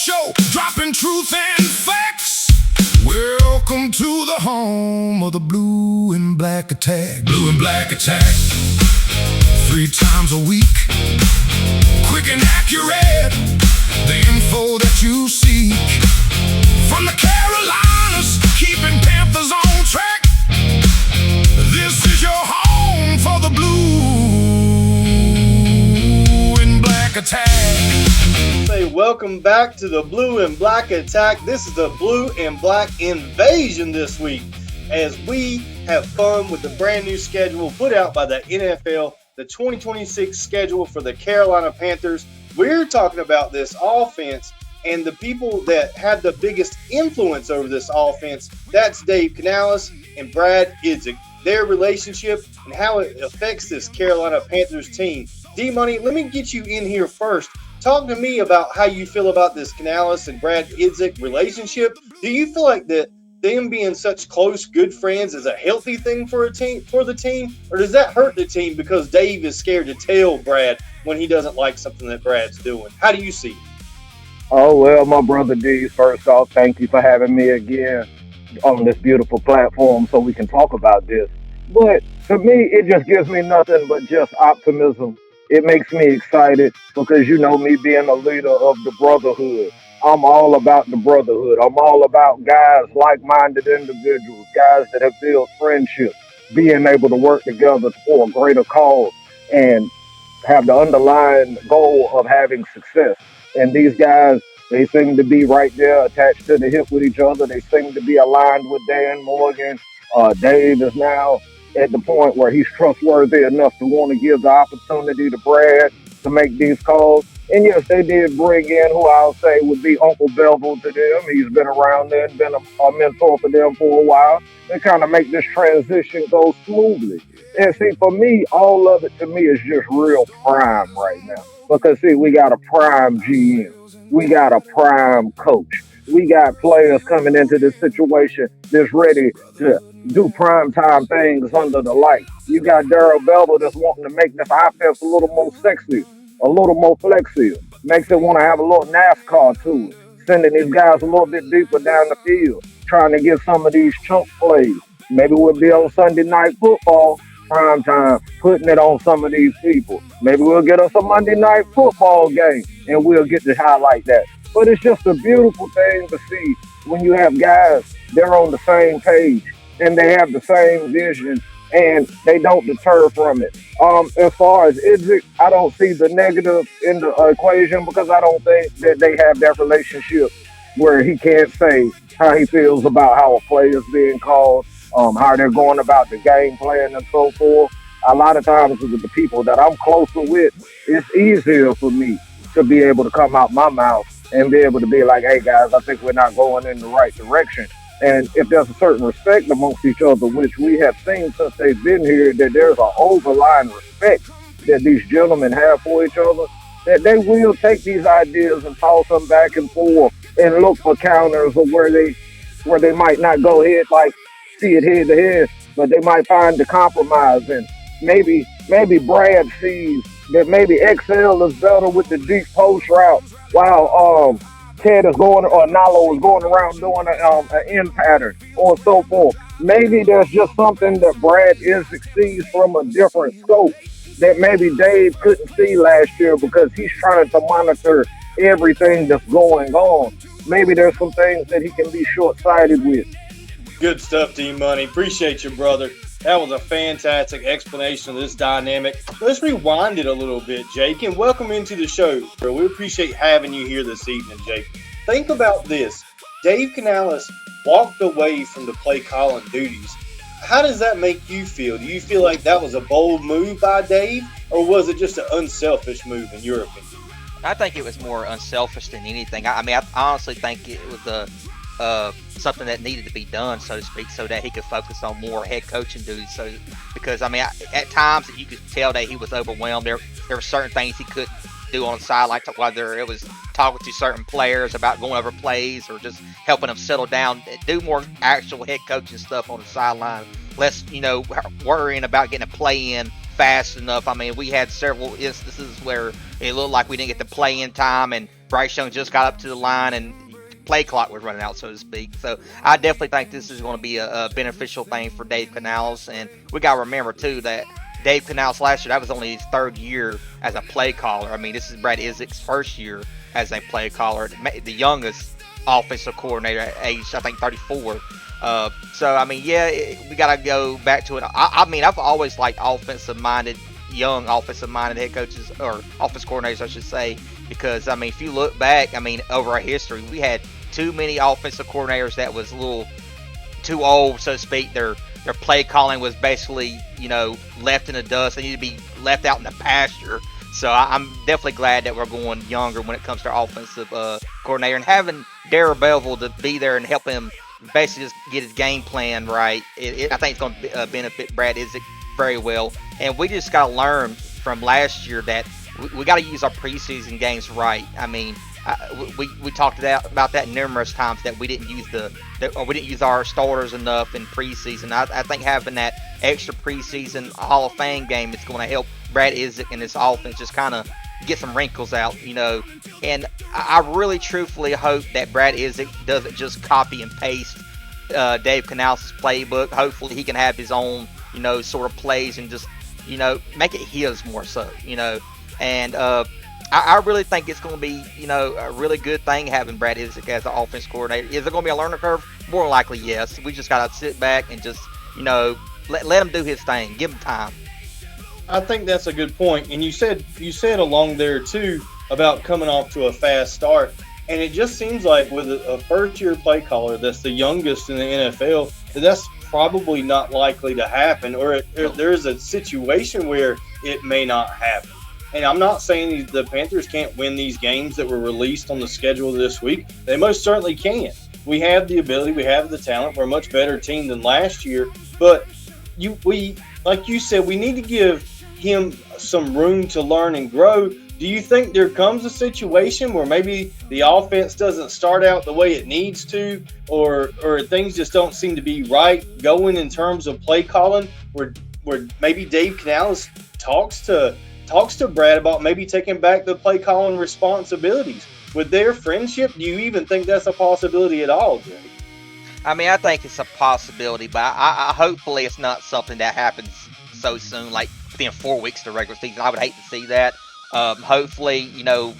show, dropping truth and facts. Welcome to the home of the Blue and Black Attack. Blue and Black Attack. 3 times a week. Quick and accurate. The info that you seek. From the Carolinas, keeping Panthers on track. This is your home for the Blue and Black Attack. Say welcome back to the Blue and Black Attack. This is the Blue and Black Invasion this week, as we have fun with the brand new schedule put out by the NFL, the 2026 schedule for the Carolina Panthers. We're talking about this offense and the people that have the biggest influence over this offense. That's Dave Canales and Brad Idzik, their relationship and how it affects this Carolina Panthers team. D-Money, let me get you in here first. Talk to me about how you feel about this Canales and Brad Idzik relationship. Do you feel like that them being such close, good friends is a healthy thing for the team, or does that hurt the team because Dave is scared to tell Brad when he doesn't like something that Brad's doing? How do you see it? Oh, well, my brother DEEZE, first off, thank you for having me again on this beautiful platform so we can talk about this. But to me, it just gives me nothing but just optimism. It makes me excited because, you know, me being a leader of the brotherhood, I'm all about the brotherhood. I'm all about guys, like-minded individuals, guys that have built friendships, being able to work together for a greater cause and have the underlying goal of having success. And these guys, they seem to be right there attached to the hip with each other. They seem to be aligned with Dan Morgan. Dave is now at the point where he's trustworthy enough to want to give the opportunity to Brad to make these calls. And yes, they did bring in who I'll say would be Uncle Bevel to them. He's been around there and been a mentor for them for a while. They kind of make this transition go smoothly. And see, for me, all of it to me is just real prime right now. Because see, we got a prime GM. We got a prime coach. We got players coming into this situation that's ready to do primetime things under the light. You got Derrick Brown that's wanting to make this offense a little more sexy, a little more flexible. Makes it want to have a little NASCAR to it. Sending these guys a little bit deeper down the field, trying to get some of these chunk plays. Maybe we'll be on Sunday Night Football, primetime, putting it on some of these people. Maybe we'll get us a Monday Night Football game, and we'll get to highlight that. But it's just a beautiful thing to see when you have guys, they're on the same page and they have the same vision and they don't deter from it. As far as Idzik, I don't see the negative in the equation because I don't think that they have that relationship where he can't say how he feels about how a play is being called, how they're going about the game plan and so forth. A lot of times with the people that I'm closer with, it's easier for me to be able to come out my mouth and be able to be like, hey, guys, I think we're not going in the right direction. And if there's a certain respect amongst each other, which we have seen since they've been here, that there's an overlying respect that these gentlemen have for each other, that they will take these ideas and toss them back and forth and look for counters or where they might not go ahead, like see it head to head, but they might find the compromise. And maybe Brad sees that maybe XL is better with the deep post route, while Ted is going, or Nalo is going around doing an end pattern or so forth. Maybe there's just something that Brad sees from a different scope that maybe Dave couldn't see last year because he's trying to monitor everything that's going on. Maybe there's some things that he can be short-sighted with. Good stuff, D-Money. Appreciate you, brother. That was a fantastic explanation of this dynamic. Let's rewind it a little bit, Jake, and welcome into the show. We appreciate having you here this evening, Jake. Think about this. Dave Canales walked away from the play calling duties. How does that make you feel? Do you feel like that was a bold move by Dave, or was it just an unselfish move in your opinion? I think it was more unselfish than anything. I honestly think it was something that needed to be done, so to speak, so that he could focus on more head coaching duties. So, because at times you could tell that he was overwhelmed. There were certain things he couldn't do on the sideline, whether it was talking to certain players about going over plays or just helping them settle down, do more actual head coaching stuff on the sideline. Less, worrying about getting a play in fast enough. We had several instances where it looked like we didn't get the play in time, and Bryce Young just got up to the line and play clock was running out, so to speak. So I definitely think this is going to be a beneficial thing for Dave Canales. And we got to remember, too, that Dave Canales last year, that was only his third year as a play caller. I mean, this is Brad Idzik's first year as a play caller, the youngest offensive coordinator at age, I think, 34. So, I mean, yeah, we got to go back to it. I mean, I've always liked young offensive-minded head coaches, or offense coordinators, I should say, because, I mean, if you look back, I mean, over our history, we had too many offensive coordinators that was a little too old, so to speak. Their play calling was basically, left in the dust. They need to be left out in the pasture. So I'm definitely glad that we're going younger when it comes to our offensive coordinator, and having Darrell Bevell to be there and help him basically just get his game plan right. I think it's going to benefit Brad Idzik very well. And we just got to learn from last year that we got to use our preseason games right. I mean, we talked about that numerous times, that we didn't use our starters enough in preseason. I think having that extra preseason Hall of Fame game is going to help Brad Idzik and his offense just kind of get some wrinkles out, And I really truthfully hope that Brad Idzik doesn't just copy and paste Dave Canales' playbook. Hopefully he can have his own, sort of plays and just, make it his more so, And I really think it's going to be, a really good thing having Brad Idzik as the offense coordinator. Is it going to be a learning curve? More than likely, yes. We just got to sit back and just, let him do his thing. Give him time. I think that's a good point. And you said along there too about coming off to a fast start. And it just seems like with a first-year play caller that's the youngest in the NFL, that's probably not likely to happen, or there's a situation where it may not happen. And I'm not saying the Panthers can't win these games that were released on the schedule this week. They most certainly can. We have the ability. We have the talent. We're a much better team than last year. But like you said, we need to give him some room to learn and grow. Do you think there comes a situation where maybe the offense doesn't start out the way it needs to, or things just don't seem to be right going in terms of play calling, where maybe Dave Canales talks to Brad about maybe taking back the play calling responsibilities? With their friendship, do you even think that's a possibility at all, Jay? I mean, I think it's a possibility, but I hopefully it's not something that happens so soon, like within 4 weeks of the regular season. I would hate to see that. Hopefully,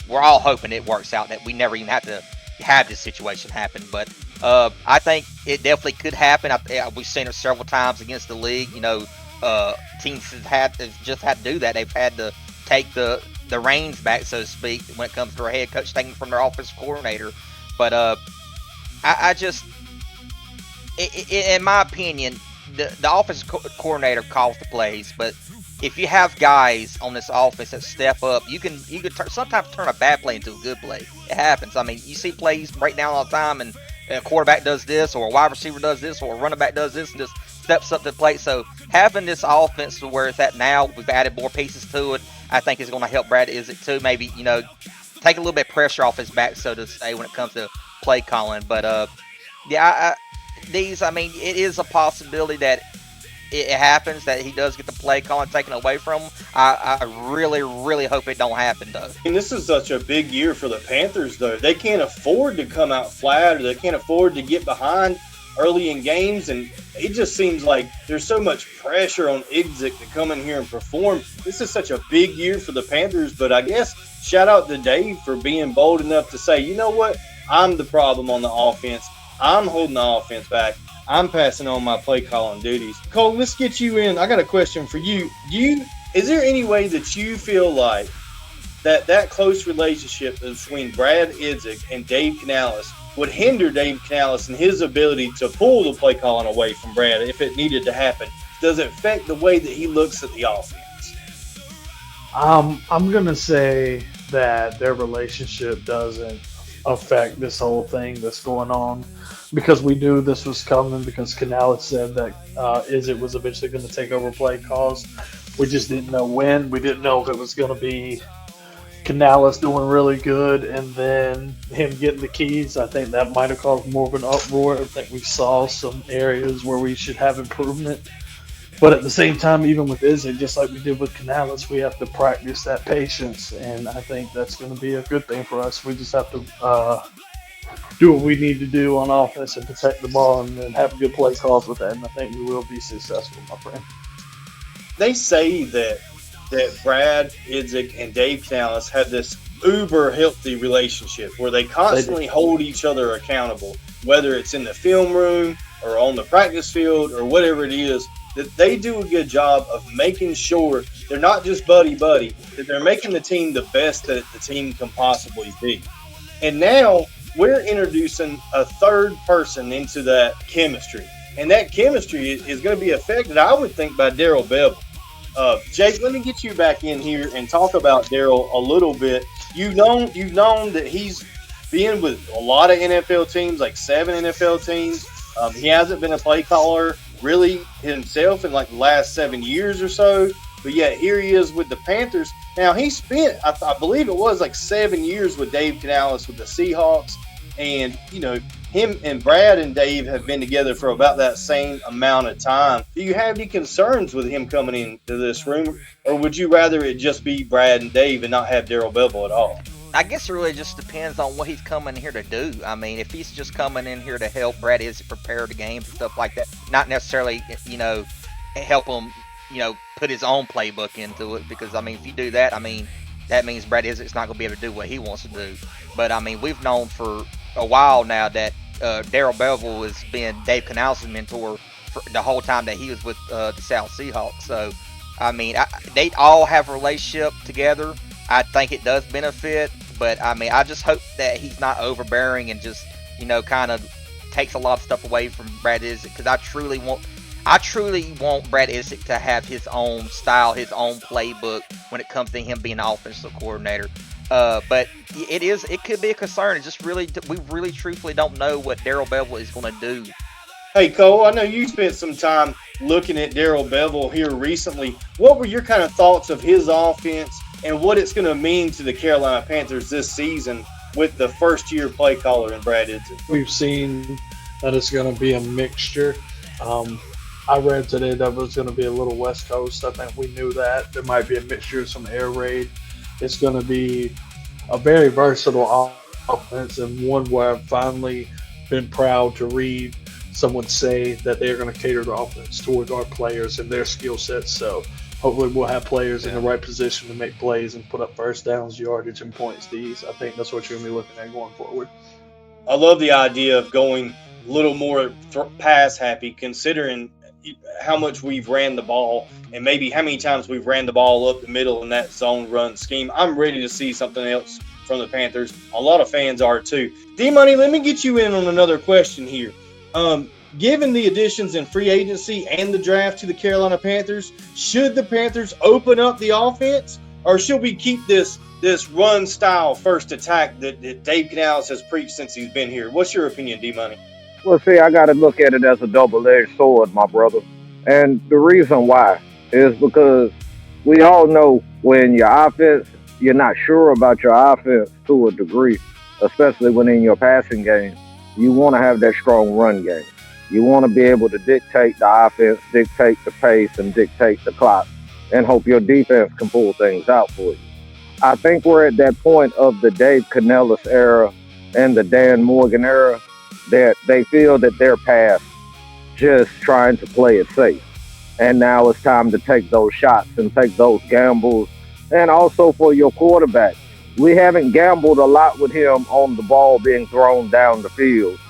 we're all hoping it works out, that we never even have to have this situation happen. But I think it definitely could happen. We've seen it several times against the league. Teams have just had to do that. They've had to take the reins back, so to speak, when it comes to their head coach taking from their offensive coordinator. But I just, in my opinion, the offensive coordinator calls the plays, but if you have guys on this offense that step up, you can sometimes turn a bad play into a good play. It happens. I mean, you see plays break down all the time, and a quarterback does this, or a wide receiver does this, or a running back does this, and just steps up to the plate. So having this offense to where it's at now, we've added more pieces to it. I think is going to help Brad Idzik too. Maybe take a little bit of pressure off his back, so to say, when it comes to play calling. But I mean, it is a possibility that it happens, that he does get the play calling taken away from him. I really, really hope it don't happen, though. And this is such a big year for the Panthers, though. They can't afford to come out flat, or they can't afford to get behind early in games. And it just seems like there's so much pressure on Idzik to come in here and perform. This is such a big year for the Panthers. But I guess shout out to Dave for being bold enough to say, you know what? I'm the problem on the offense. I'm holding the offense back. I'm passing on my play calling duties. Cole, let's get you in. I got a question for you. Is there any way that you feel like that close relationship between Brad Idzik and Dave Canales would hinder Dave Canales and his ability to pull the play calling away from Brad if it needed to happen? Does it affect the way that he looks at the offense? I'm going to say that their relationship doesn't affect this whole thing that's going on, because we knew this was coming, because Canales said that Idzik was eventually going to take over play calls. We just didn't know when. We didn't know if it was going to be Canales doing really good and then him getting the keys. I think that might have caused more of an uproar. I think we saw some areas where we should have improvement. But at the same time, even with Idzik, just like we did with Canales, we have to practice that patience, and I think that's going to be a good thing for us. We just have to do what we need to do on offense and protect the ball, and then have good play calls with that. And I think we will be successful, my friend. They say that Brad Idzik and Dave Canales have this uber healthy relationship where they constantly hold each other accountable, whether it's in the film room or on the practice field or whatever it is. That they do a good job of making sure they're not just buddy-buddy, that they're making the team the best that the team can possibly be. And now we're introducing a third person into that chemistry. And that chemistry is going to be affected, I would think, by Darrell Bevel. Jake, let me get you back in here and talk about Darrell a little bit. You've known that he's been with a lot of NFL teams, like 7 NFL teams. He hasn't been a play caller really himself in like the last 7 years or so, but yet here he is with the Panthers. Now he spent, I believe it was like 7 years with Dave Canales with the Seahawks, and him and Brad and Dave have been together for about that same amount of time. Do you have any concerns with him coming into this room, or would you rather it just be Brad and Dave and not have Darrell Bevel at all? I guess it really just depends on what he's coming here to do. I mean, if he's just coming in here to help Brad Idzik prepare the games and stuff like that, not necessarily, help him, put his own playbook into it. Because, I mean, if you do that, I mean, that means Brad Idzik's not going to be able to do what he wants to do. But, I mean, we've known for a while now that Darrell Bevel has been Dave Canales' mentor for the whole time that he was with the Seattle Seahawks. So, I mean, they all have a relationship together. I think it does benefit, but I mean, I just hope that he's not overbearing and just, kind of takes a lot of stuff away from Brad Idzik, because I truly want Brad Idzik to have his own style, his own playbook when it comes to him being an offensive coordinator. But it could be a concern. It's just we really truthfully don't know what Darrell Bevel is going to do. Hey, Cole, I know you spent some time looking at Darrell Bevel here recently. What were your kind of thoughts of his offense and what it's going to mean to the Carolina Panthers this season with the first-year play caller in Brad Idzik? We've seen that it's going to be a mixture. I read today that it was going to be a little West Coast. I think we knew that. There might be a mixture of some air raid. It's going to be a very versatile offense, and one where I've finally been proud to read someone say that they're going to cater the offense towards our players and their skill sets. So hopefully we'll have players in the right position to make plays and put up first downs, yardage, and points. DEEZE. I think that's what you're going to be looking at going forward. I love the idea of going a little more pass happy, considering how much we've ran the ball and maybe how many times we've ran the ball up the middle in that zone run scheme. I'm ready to see something else from the Panthers. A lot of fans are too. D-Money, let me get you in on another question here. Given the additions in free agency and the draft to the Carolina Panthers, should the Panthers open up the offense, or should we keep this run style first attack that Dave Canales has preached since he's been here? What's your opinion, D-Money? Well, see, I got to look at it as a double-edged sword, my brother. And the reason why is because we all know when your offense, you're not sure about your offense to a degree, especially when in your passing game. You want to have that strong run game. You want to be able to dictate the offense, dictate the pace, and dictate the clock, and hope your defense can pull things out for you. I think we're at that point of the Dave Canales era and the Dan Morgan era that they feel that they're past just trying to play it safe. And now it's time to take those shots and take those gambles. And also for your quarterback, we haven't gambled a lot with him on the ball being thrown down the field.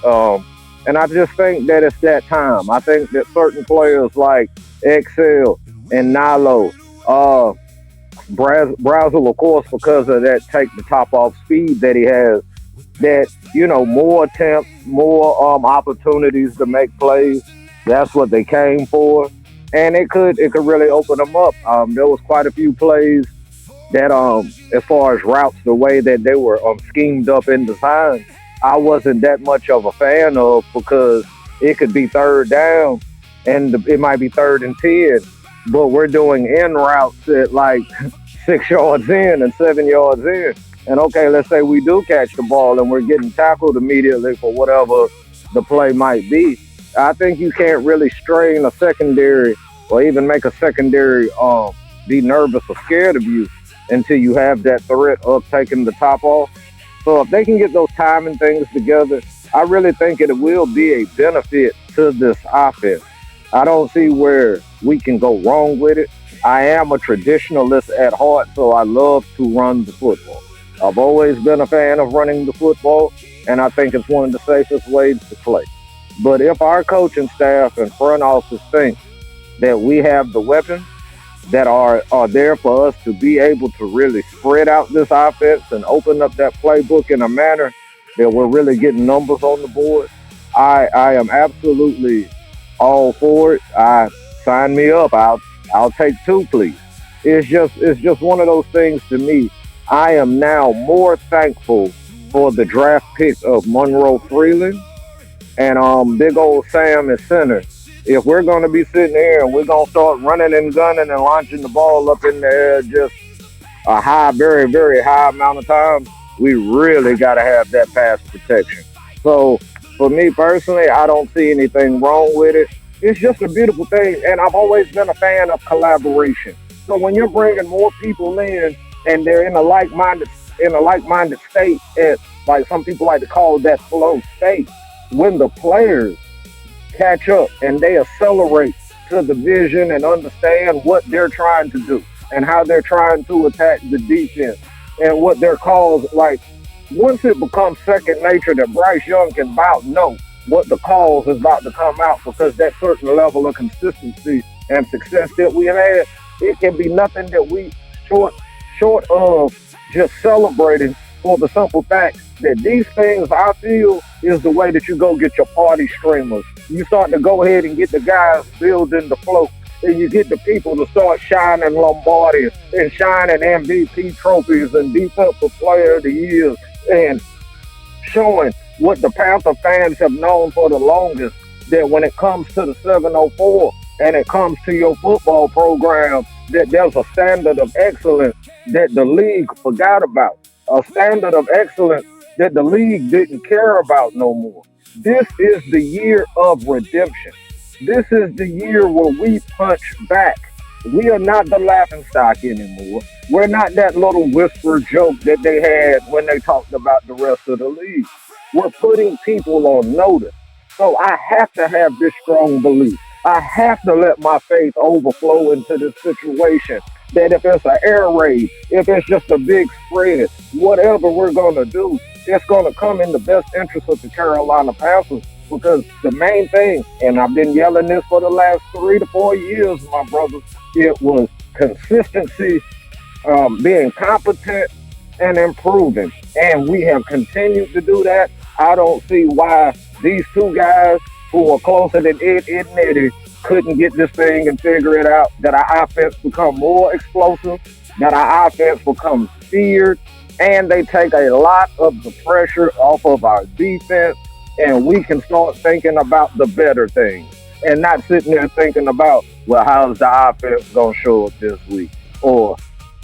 And I just think that it's that time. I think that certain players like Excel and Nilo, Brazel, of course, because of that take the top off speed that he has, that, more attempts, more opportunities to make plays. That's what they came for. And it could really open them up. There was quite a few plays that, as far as routes, the way that they were schemed up and designed, I wasn't that much of a fan of, because it could be third down and it might be 3rd and 10, but we're doing in routes at like 6 yards in and 7 yards in. And okay, let's say we do catch the ball and we're getting tackled immediately for whatever the play might be. I think you can't really strain a secondary or even make a secondary be nervous or scared of you until you have that threat of taking the top off. So if they can get those timing things together, I really think it will be a benefit to this offense. I don't see where we can go wrong with it. I am a traditionalist at heart, so I love to run the football. I've always been a fan of running the football, and I think it's one of the safest ways to play. But if our coaching staff and front office think that we have the weapons that are there for us to be able to really spread out this offense and open up that playbook in a manner that we're really getting numbers on the board, I am absolutely all for it. Sign me up. I'll take two, please. It's just one of those things to me. I am now more thankful for the draft pick of Monroe Freeland and big old Sam at center. If we're going to be sitting here and we're going to start running and gunning and launching the ball up in the air just a high, very, very high amount of times, we really got to have that pass protection. So for me personally, I don't see anything wrong with it. It's just a beautiful thing, and I've always been a fan of collaboration. So when you're bringing more people in and they're in a like-minded state, at like some people like to call that flow state, when the players catch up and they accelerate to the vision and understand what they're trying to do and how they're trying to attack the defense and what their calls like. Once it becomes second nature that Bryce Young can about know what the calls is about to come out because that certain level of consistency and success that we had, it can be nothing that we short of just celebrating for the simple fact that these things I feel is the way that you go get your party streamers. You start to go ahead and get the guys building the float, and you get the people to start shining Lombardi and shining MVP trophies and defensive player of the year and showing what the Panther fans have known for the longest, that when it comes to the 704 and it comes to your football program, that there's a standard of excellence that the league forgot about, a standard of excellence that the league didn't care about no more. This is the year of redemption. This is the year where we punch back. We are not the laughingstock anymore. We're not that little whisper joke that they had when they talked about the rest of the league. We're putting people on notice. So I have to have this strong belief. I have to let my faith overflow into this situation. That if it's an air raid, if it's just a big spread, whatever we're going to do, it's going to come in the best interest of the Carolina Panthers. Because the main thing, and I've been yelling this for the last 3 to 4 years, my brothers, it was consistency, being competent, and improving. And we have continued to do that. I don't see why these two guys who are closer than Ed and Eddie couldn't get this thing and figure it out, that our offense become more explosive, that our offense becomes feared, and they take a lot of the pressure off of our defense, and we can start thinking about the better things and not sitting there thinking about, well, how's the offense going to show up this week? Or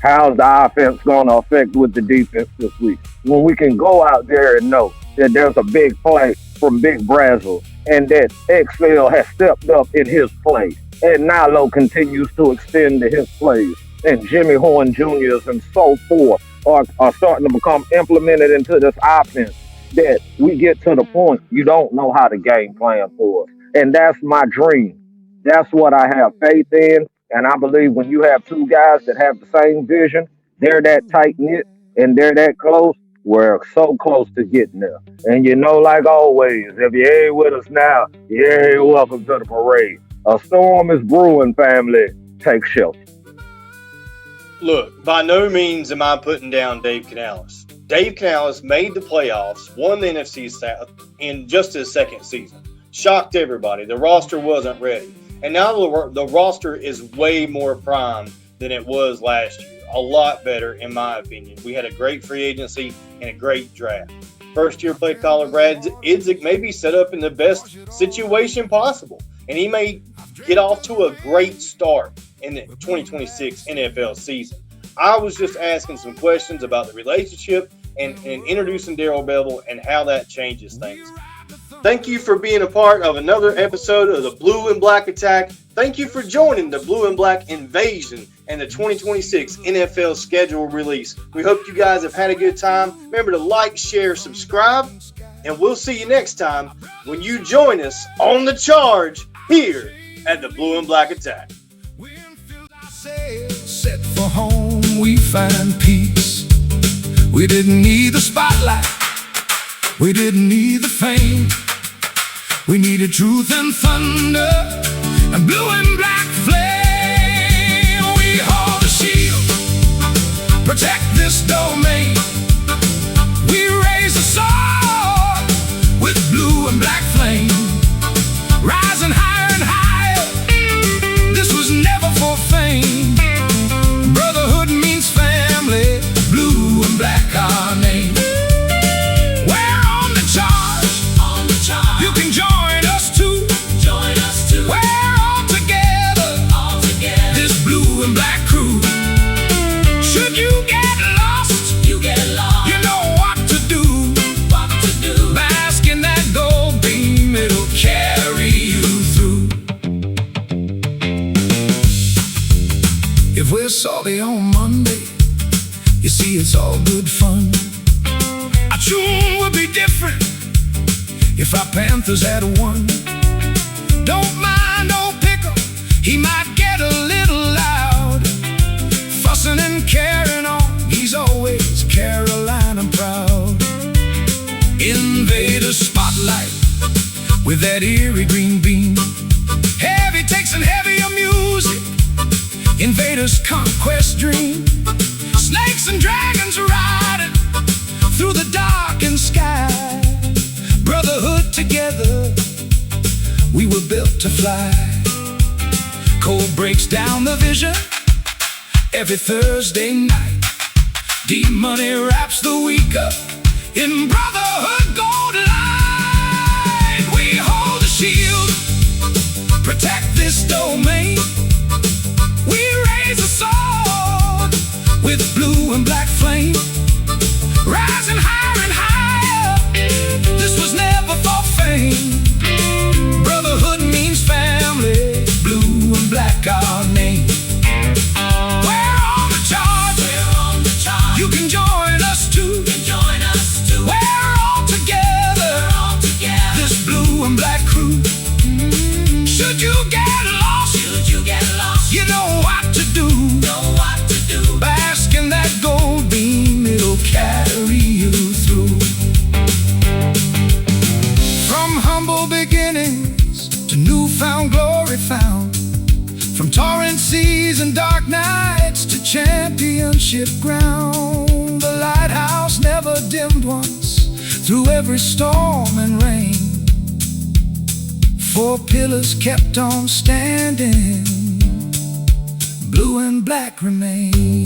how's the offense going to affect with the defense this week? When we can go out there and know that there's a big play from Big Brazzle and that XL has stepped up in his play and Nilo continues to extend to his plays and Jimmy Horn Jr.'s and so forth are starting to become implemented into this offense, that we get to the point you don't know how to game plan for us. And that's my dream. That's what I have faith in. And I believe when you have two guys that have the same vision, they're that tight knit and they're that close, we're so close to getting there. And like always, if you ain't with us now, you ain't welcome to the parade. A storm is brewing, family. Take shelter. Look, by no means am I putting down Dave Canales. Dave Canales made the playoffs, won the NFC South in just his second season. Shocked everybody. The roster wasn't ready. And now the roster is way more primed than it was last year. A lot better, in my opinion. We had a great free agency and a great draft. First-year play caller Brad Idzik may be set up in the best situation possible. And he may get off to a great start in the 2026 NFL season. I was just asking some questions about the relationship and introducing Darrell Bevel and how that changes things. Thank you for being a part of another episode of the Blue and Black Attack. Thank you for joining the Blue and Black Invasion and the 2026 NFL schedule release. We hope you guys have had a good time. Remember to like, share, subscribe, and we'll see you next time when you join us on the charge here at the Blue and Black Attack. Set for home, we find peace. We didn't need the spotlight, we didn't need the fame. We needed truth and thunder, and blue and black flame. We hold the shield, protect this domain. We raise a sword with blue and black flame, rising higher and higher. This was never for fame. Brotherhood means family, blue and black our name. We're on the charge, you can join us too. We're all together, this blue and black crew. Should you get lost, you know what to do. Bask in that gold beam, it'll carry you through. If we're salty on Monday, you see it's all good fun. Our tune would be different if our Panthers had won. Don't mind old Pickle, he might get a little loud, fussing and carrying on, he's always Carolina proud. Invader spotlight with that eerie green beam, heavy takes and heavier music, invaders conquest dream. Snakes and dragons riding through the darkened sky. Brotherhood together, we were built to fly. Cold breaks down the vision every Thursday night. D-Money wraps the week up in brotherhood gold light. We hold the shield, protect this domain. We raise a sword with blue and black flame, rising higher and higher. This was never for fame. Brotherhood means family, blue and black our name. We're on the charge, you can join us too. We're all together, this blue and black crew. Should you get lost, you know what to do. Bask in that gold beam, it'll carry you through. From humble beginnings to newfound glory found, from torrent seas and dark nights to championship ground, the lighthouse never dimmed once through every storm and rain. 4 pillars kept on standing, blue and black remain.